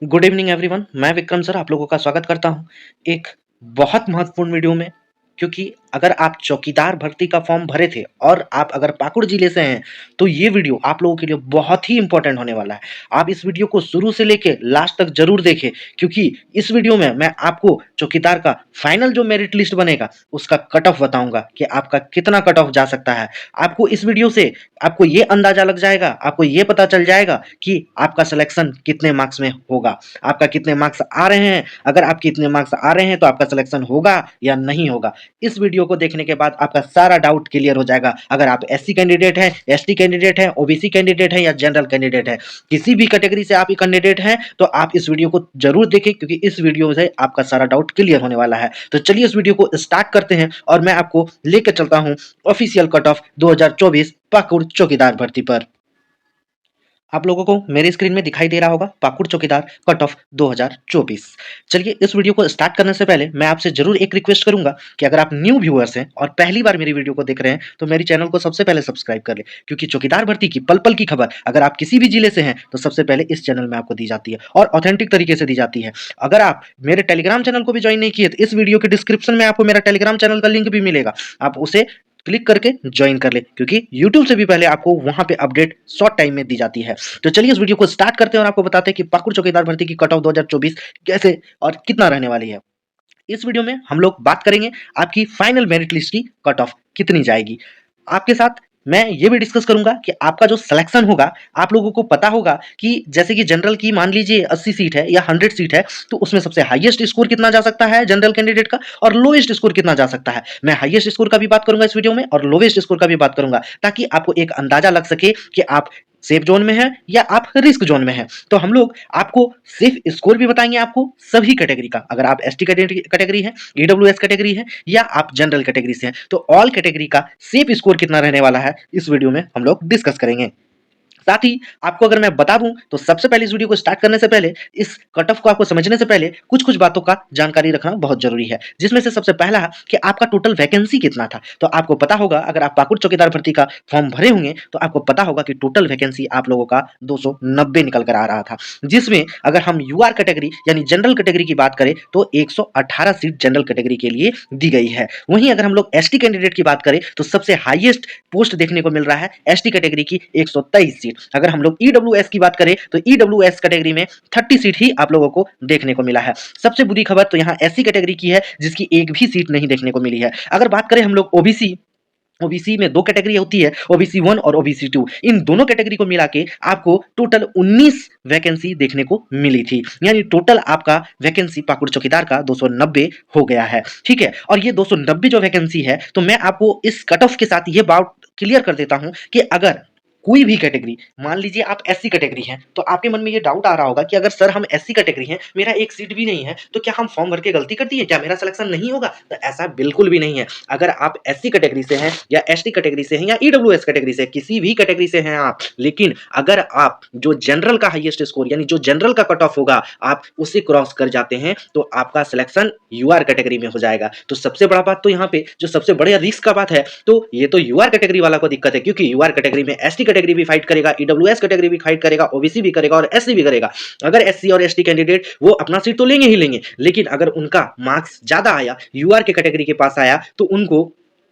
Good evening everyone. मैं Vikram sir आप लोगों का स्वागत करता हूं एक बहुत महत्वपूर्ण वीडियो में। क्योंकि अगर आप चौकीदार भर्ती का फॉर्म भरे थे और आप अगर पाकुड़ जिले से हैं तो ये वीडियो आप लोगों के लिए बहुत ही इंपॉर्टेंट होने वाला है। आप इस वीडियो को शुरू से लेके लास्ट तक जरूर देखें, क्योंकि इस वीडियो में मैं आपको चौकीदार का फाइनल जो मेरिट लिस्ट बनेगा उसका कट ऑफ बताऊंगा कि आपका कितना कट ऑफ जा सकता है। आपको इस वीडियो से आपको ये अंदाजा लग जाएगा, आपको ये पता चल जाएगा कि आपका सिलेक्शन कितने मार्क्स में होगा, आपका कितने मार्क्स आ रहे हैं। अगर आपके इतने मार्क्स आ रहे हैं तो आपका सिलेक्शन होगा या नहीं होगा। इस वीडियो को देखने के बाद आपका सारा डाउट क्लियर हो जाएगा। अगर आप एससी कैंडिडेट हैं, एसटी कैंडिडेट हैं, ओबीसी कैंडिडेट हैं या जनरल कैंडिडेट हैं, किसी भी कैटेगरी से आप कैंडिडेट हैं तो आप इस वीडियो को जरूर देखें, क्योंकि इस वीडियो से आपका सारा डाउट क्लियर होने वाला है। तो चलिए इस वीडियो को स्टार्ट करते हैं और मैं आपको लेकर चलता हूं ऑफिशियल कट ऑफ 2024 पाकुड़ चौकीदार भर्ती पर। आप लोगों को मेरे स्क्रीन में दिखाई दे रहा होगा पाकुड़ चौकीदार कट ऑफ 2024। चलिए इस वीडियो को स्टार्ट करने से पहले मैं आपसे जरूर एक रिक्वेस्ट करूंगा कि अगर आप न्यू व्यूअर्स हैं और पहली बार मेरी वीडियो को देख रहे हैं तो मेरी चैनल को सबसे पहले सब्सक्राइब कर ले, क्योंकि चौकीदार भर्ती की पल पल की खबर अगर आप किसी भी जिले से हैं तो सबसे पहले इस चैनल में आपको दी जाती है और ऑथेंटिक तरीके से दी जाती है। अगर आप मेरे टेलीग्राम चैनल को भी ज्वाइन नहीं किए तो इस वीडियो के डिस्क्रिप्शन में आपको मेरा टेलीग्राम चैनल का लिंक भी मिलेगा, आप उसे क्लिक करके ज्वाइन कर ले, क्योंकि YouTube से भी पहले आपको वहां पे अपडेट शॉर्ट टाइम में दी जाती है। तो चलिए इस वीडियो को स्टार्ट करते हैं और आपको बताते हैं कि पाकुड़ चौकीदार भर्ती की कट ऑफ 2024 कैसे और कितना रहने वाली है। इस वीडियो में हम लोग बात करेंगे आपकी फाइनल मेरिट लिस्ट की कट ऑफ कितनी जाएगी। आपके साथ मैं ये भी डिस्कस करूंगा कि आपका जो सिलेक्शन होगा, आप लोगों को पता होगा कि जैसे कि जनरल की मान लीजिए 80 सीट है या 100 सीट है तो उसमें सबसे हाईएस्ट स्कोर कितना जा सकता है जनरल कैंडिडेट का और लोएस्ट स्कोर कितना जा सकता है। मैं हाईएस्ट स्कोर का भी बात करूंगा इस वीडियो में और लोएस्ट स्कोर का भी बात करूंगा, ताकि आपको एक अंदाजा लग सके कि आप सेफ जोन में है या आप रिस्क जोन में है। तो हम लोग आपको सेफ स्कोर भी बताएंगे आपको सभी कैटेगरी का। अगर आप एसटी कैटेगरी है, ईडब्ल्यूएस कैटेगरी है या आप जनरल कैटेगरी से हैं तो ऑल कैटेगरी का सेफ स्कोर कितना रहने वाला है इस वीडियो में हम लोग डिस्कस करेंगे। साथ ही आपको अगर मैं बता दूं तो सबसे पहले इस वीडियो को स्टार्ट करने से पहले, इस कट ऑफ को आपको समझने से पहले कुछ कुछ बातों का जानकारी रखना बहुत जरूरी है, जिसमें से सबसे पहला है कि आपका टोटल वैकेंसी कितना था। तो आपको पता होगा अगर आप पाकुड़ चौकीदार भर्ती का फॉर्म भरे होंगे तो आपको पता होगा कि टोटल वैकेंसी आप लोगों का 290 निकल कर आ रहा था, जिसमें अगर हम यूआर कैटेगरी यानी जनरल कैटेगरी की बात करें तो 118 सीट जनरल कैटेगरी के लिए दी गई है। वहीं अगर हम लोग एसटी कैंडिडेट की बात करें तो सबसे हाईएस्ट पोस्ट देखने को मिल रहा है एसटी कैटेगरी की 123 सीट। अगर हम लोग ईडब्ल्यूएस की बात करें तो ईडब्ल्यूएस कैटेगरी में 30 सीट ही आप लोगों को देखने को मिला है। सबसे बुरी खबर तो यहाँ एससी कैटेगरी की है, जिसकी एक भी सीट नहीं देखने को मिली है। अगर बात करें हम लोग ओबीसी, ओबीसी में दो कैटेगरी होती है, ओबीसी 1 और ओबीसी 2। इन दोनों कैटेगरी को मिला के आपको टोटल 19 वैकेंसी देखने को मिली थी, यानी टोटल आपका वैकेंसी पाकुड़ चौकीदार का 290 हो गया है। ठीक है, और ये 290 जो वैकेंसी है तो मैं आपको इस कट ऑफ के साथ ये बात क्लियर कर देता हूं कि अगर कोई भी कैटेगरी, मान लीजिए आप एससी कैटेगरी हैं तो आपके मन में ये डाउट आ रहा होगा कि अगर सर हम एससी कैटेगरी हैं, मेरा एक सीट भी नहीं है, तो क्या हम फॉर्म भर के गलती कर दिए, क्या मेरा सिलेक्शन नहीं होगा? तो ऐसा बिल्कुल भी नहीं है। अगर आप एससी कैटेगरी से हैं या एसटी कैटेगरी से हैं या ईडब्ल्यूएस कैटेगरी से, किसी भी कैटेगरी से हैं आप, लेकिन अगर आप जो जनरल का हाईएस्ट स्कोर यानी जो जनरल का कट ऑफ होगा आप उसे क्रॉस कर जाते हैं तो आपका सिलेक्शन यूआर कैटेगरी में हो जाएगा। तो सबसे बड़ा बात तो यहाँ पे जो सबसे बड़े रिस्क का बात है तो ये तो यूआर कैटेगरी वाला को दिक्कत है, क्योंकि यूआर कैटेगरी में एसटी कैटेगरी भी फाइट करेगा, ईडब्ल्यूएस कैटेगरी भी फाइट करेगा, ओबीसी भी करेगा और एससी भी करेगा। अगर एससी और एसटी कैंडिडेट वो अपना सीट तो लेंगे ही लेंगे, लेकिन अगर उनका मार्क्स ज्यादा आया, यूआर के कैटेगरी के पास आया, तो उनको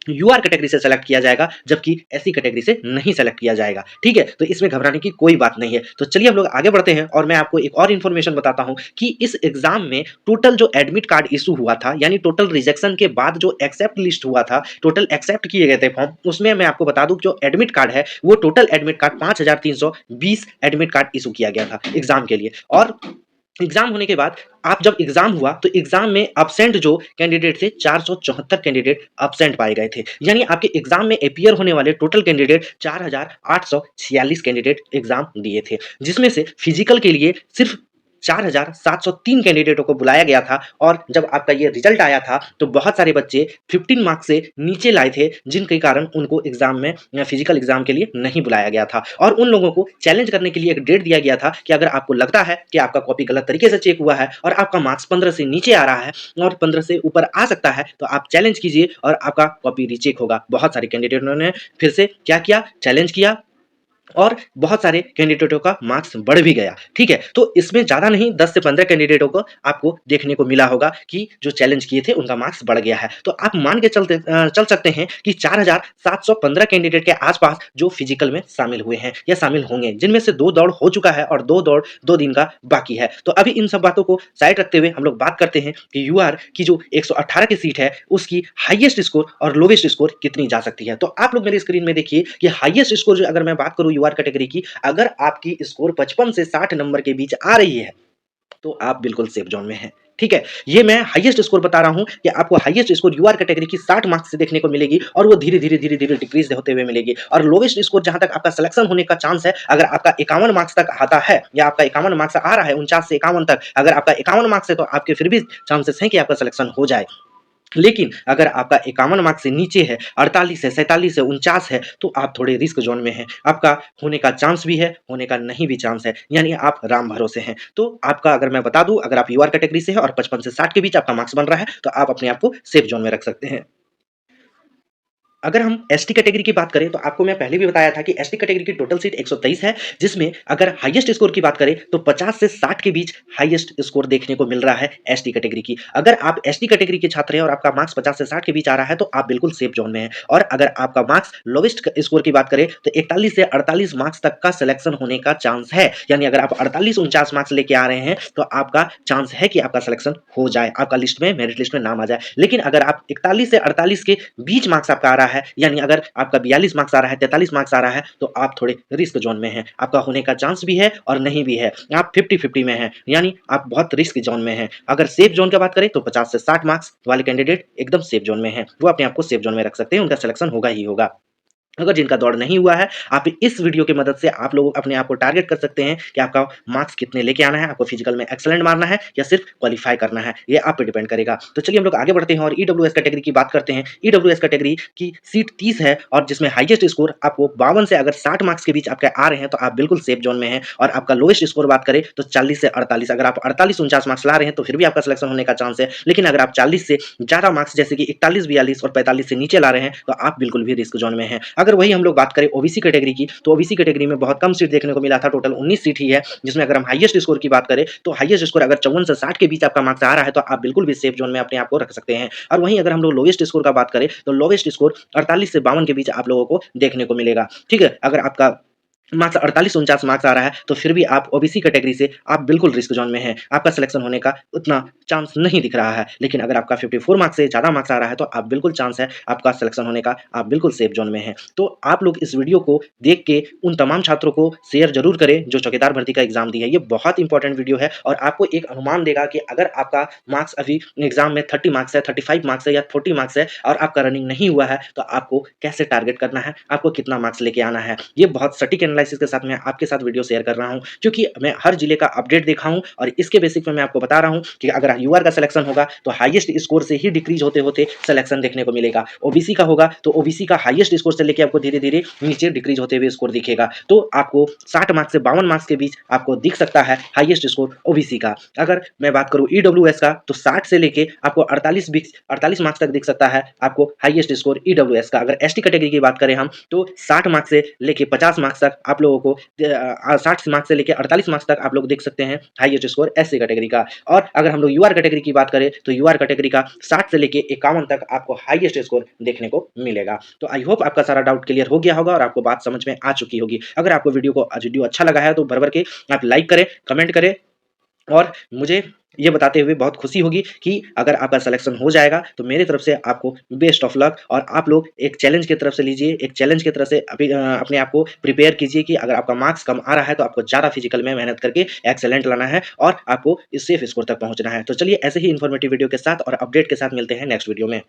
यूआर कैटेगरी से सेलेक्ट किया जाएगा, जबकि एससी कैटेगरी से नहीं सेलेक्ट किया जाएगा। ठीक है, तो इसमें घबराने की कोई बात नहीं है। तो चलिए हम लोग आगे बढ़ते हैं और मैं आपको एक और इन्फॉर्मेशन बताता हूं कि इस एग्जाम में टोटल जो एडमिट कार्ड इशू हुआ था, यानी टोटल रिजेक्शन के बाद जो एक्सेप्ट लिस्ट हुआ था, टोटल एक्सेप्ट किए गए थे फॉर्म, उसमें मैं आपको बता दूं जो एडमिट कार्ड है वो total admit card 5320 admit card issue किया गया था एग्जाम के लिए। और एग्जाम होने के बाद आप जब एग्जाम हुआ तो एग्जाम में अब्सेंट जो कैंडिडेट थे 474 कैंडिडेट अब्सेंट पाए गए थे, यानी आपके एग्जाम में अपीयर होने वाले टोटल कैंडिडेट 4846 कैंडिडेट एग्जाम दिए थे, जिसमें से फिजिकल के लिए सिर्फ 4703 कैंडिडेटों को बुलाया गया था। और जब आपका ये रिजल्ट आया था तो बहुत सारे बच्चे 15 मार्क्स से नीचे लाए थे, जिनके कारण उनको एग्जाम में फिजिकल एग्जाम के लिए नहीं बुलाया गया था। और उन लोगों को चैलेंज करने के लिए एक डेट दिया गया था कि अगर आपको लगता है कि आपका कॉपी गलत तरीके से चेक हुआ है और आपका मार्क्स 15 से नीचे आ रहा है और 15 से ऊपर आ सकता है तो आप चैलेंज कीजिए और आपका कॉपी रीचेक होगा। बहुत सारे कैंडिडेटों ने फिर से क्या किया, चैलेंज किया और बहुत सारे कैंडिडेटों का मार्क्स बढ़ भी गया, ठीक है? तो इसमें ज़्यादा नहीं 10 से 15 कैंडिडेटों को आपको देखने को मिला होगा कि जो चैलेंज किए थे उनका मार्क्स बढ़ गया है। तो आप मान के चल सकते हैं कि 4715 कैंडिडेट के आस-पास जो फिजिकल में शामिल हुए हैं या शामिल होंगे, जिनमें से 2 दौड़ हो चुका है और 2 दौड़ 2 दिन का बाकी है। तो अभी इन सब बातों को साइड रखते हुए हम लोग बात करते हैं कि यूआर की जो 118 की सीट है, उसकी हाईएस्ट स्कोर और लोवेस्ट स्कोर कितनी जा सकती है। तो आप लोग मेरी स्क्रीन में देखिए कि हाईएस्ट स्कोर जो अगर मैं बात करूँ यूआर कैटेगरी की, अगर आपकी स्कोर 55 से 60 नंबर के बीच आ रही है, तो आप बिल्कुल सेफ ज़ोन में हैं, ठीक है? ये मैं हाईएस्ट स्कोर बता रहा हूँ कि आपको हाईएस्ट स्कोर यूआर कैटेगरी की 60 मार्क्स से देखने को मिलेगी और वो धीरे-धीरे, धीरे-धीरे डिक्रीज़ होते हुए मिलेगी और लोवेस्ट स्कोर जहाँ तक आपका सिलेक्शन होने का चांस है, अगर आपका 51 मार्क्स तक आता है या आपका 51 मार्क्स आ रहा है 49 से 51 तक, अगर आपका 51 मार्क्स है तो आपके फिर भी चांसेस हैं कि आपका सिलेक्शन हो जाए। लेकिन अगर आपका 51 मार्क्स से नीचे है, 48 है, 47 है, 49 है, तो आप थोड़े रिस्क ज़ोन में हैं। आपका होने का चांस भी है, होने का नहीं भी चांस है, यानी आप राम भरोसे हैं। तो आपका अगर मैं बता दूँ, अगर आप यूआर कैटेगरी से हैं और 55 से 60 के बीच आपका मार्क्स बन रहा है, तो आप अपने आप को सेफ ज़ोन में रख सकते हैं। अगर हम एसटी कैटेगरी की बात करें तो आपको मैं पहले भी बताया था कि एसटी कैटेगरी की टोटल सीट 123 है, जिसमें अगर हाईएस्ट स्कोर की बात करें तो 50 से 60 के बीच हाईएस्ट स्कोर देखने को मिल रहा है एसटी कैटेगरी की। अगर आप एसटी कैटेगरी के छात्र हैं और आपका मार्क्स 50 से 60 के बीच आ रहा है तो आप बिल्कुल सेफ जोन में हैं। और अगर आपका मार्क्स लोवेस्ट स्कोर की बात करें तो 41 से 48 मार्क्स तक का सिलेक्शन होने का चांस है। यानी अगर आप 48-49 मार्क्स लेके आ रहे हैं तो आपका चांस है कि आपका सिलेक्शन हो जाए, आपका लिस्ट में मेरिट लिस्ट में नाम आ जाए। लेकिन अगर आप 41 से 48 के बीच मार्क्स आपका आ रहा है, यानी अगर आपका 42 मार्क्स आ रहा है, 43 मार्क्स आ रहा है, तो आप थोड़े रिस्क जोन में हैं। आपका होने का चांस भी है और नहीं भी है। आप 50-50 में हैं, यानी आप बहुत रिस्क जोन में हैं। अगर सेफ जोन की बात करें तो 50 से 60 मार्क्स वाले कैंडिडेट एकदम सेफ जोन में हैं। वो अपने आप को सेफ जोन में रख सकते हैं, उनका सिलेक्शन होगा ही होगा। अगर जिनका दौड़ नहीं हुआ है, आप इस वीडियो की मदद से आप लोग अपने आप को टारगेट कर सकते हैं कि आपका मार्क्स कितने लेके आना है, आपको फिजिकल में एक्सीलेंट मारना है या सिर्फ क्वालीफाई करना है, ये आप पे डिपेंड करेगा। तो चलिए हम लोग आगे बढ़ते हैं और ईडब्ल्यूएस कैटेगरी की बात करते हैं। ईडब्ल्यूएस कैटेगरी की सीट 30 है और जिसमें हाईएस्ट स्कोर आपको 52 से अगर 60 मार्क्स के बीच आपके आ रहे हैं, तो आप बिल्कुल सेफ जोन में हैं और आपका लोएस्ट स्कोर बात करें तो 40 से 48, अगर आप 48-49 मार्क्स ला रहे हैं, तो फिर भी आपका सिलेक्शन होने का चांस है। लेकिन अगर आप 40 से ज़्यादा मार्क्स जैसे कि 41-42 और 45 से नीचे ला रहे हैं, तो आप बिल्कुल भी रिस्क जोन में हैं। अगर वही हम लोग बात करें ओबीसी कैटेगरी की, तो ओबीसी कैटेगरी में बहुत कम सीट देखने को मिला था, टोटल 19 सीट ही है, जिसमें अगर हम हाईएस्ट स्कोर की बात करें तो हाईएस्ट स्कोर अगर 54 से 60 के बीच आपका मार्क्स आ रहा है, तो आप बिल्कुल भी सेफ जोन में अपने आप को रख सकते हैं। और वहीं अगर हम लोग लोएस्ट स्कोर का बात करें तो लोएस्ट स्कोर 48 से 52 के बीच आप लोगों को देखने को मिलेगा। ठीक है, अगर आपका मार्क्स 48-49 मार्क्स आ रहा है, तो फिर भी आप ओबीसी कैटेगरी से आप बिल्कुल रिस्क जोन में हैं। आपका सिलेक्शन होने का उतना चांस नहीं दिख रहा है। लेकिन अगर आपका 54 मार्क्स से ज़्यादा मार्क्स आ रहा है, तो आप बिल्कुल चांस है आपका सिलेक्शन होने का, आप बिल्कुल सेफ जोन में हैं। तो आप लोग इस वीडियो को देख के उन तमाम छात्रों को शेयर ज़रूर करें, जो चौकीदार भर्ती का एग्ज़ाम दिए हैं। ये बहुत इंपॉर्टेंट वीडियो है और आपको एक अनुमान देगा कि अगर आपका मार्क्स अभी एग्ज़ाम में 30 मार्क्स है, 35 मार्क्स है या 40 मार्क्स है और आपका रनिंग नहीं हुआ है, तो आपको कैसे टारगेट करना है, आपको कितना मार्क्स लेके आना है। ये बहुत सटीक एनालिसिस के साथ मैं आपके साथ वीडियो शेयर कर रहा हूँ, क्योंकि मैं हर जिले का अपडेट देखा हूँ और इसके बेसिक पे मैं आपको बता रहा हूँ कि अगर यूआर का सिलेक्शन होगा तो हाईएस्ट स्कोर से ही डिक्रीज होते होते सिलेक्शन देखने को मिलेगा। ओबीसी का होगा तो ओबीसी का हाईएस्ट स्कोर से लेके आपको धीरे धीरे नीचे डिक्रीज होते हुए स्कोर दिखेगा। तो आपको 60 मार्क्स से 52 मार्क्स के बीच आपको दिख सकता है हाईएस्ट स्कोर ओबीसी का। अगर मैं बात करूँ ईडब्ल्यूएस का, तो 60 से लेके आपको 48 मार्क्स तक दिख सकता है आपको हाईएस्ट स्कोर ईडब्ल्यूएस का। अगर एसटी कैटेगरी की बात करें हम, तो 60 मार्क्स से लेके 50 मार्क्स तक आप लोगों को 60 मार्क्स से लेके 48 मार्क्स तक आप लोग देख सकते हैं हाईएस्ट स्कोर एससी कैटेगरी का। और अगर हम लोग यूआर कैटेगरी की बात करें तो यूआर कैटेगरी का 60 से लेके 51 तक आपको हाईएस्ट स्कोर देखने को मिलेगा। तो आई होप आपका सारा डाउट क्लियर हो गया होगा और आपको बात समझ में आ चुकी होगी। अगर आपको वीडियो अच्छा लगा है तो भर भर के आप लाइक करें, कमेंट करें और मुझे ये बताते हुए बहुत खुशी होगी कि अगर आपका सिलेक्शन हो जाएगा तो मेरी तरफ से आपको बेस्ट ऑफ लक। और आप लोग एक चैलेंज की तरफ से लीजिए, एक चैलेंज की तरफ से अपने आप को प्रिपेयर कीजिए कि अगर आपका मार्क्स कम आ रहा है तो आपको ज़्यादा फिजिकल में मेहनत करके एक्सेलेंट लाना है और आपको इस सेफ स्कोर तक पहुंचना है। तो चलिए ऐसे ही इन्फॉर्मेटिव वीडियो के साथ और अपडेट के साथ मिलते हैं नेक्स्ट वीडियो में।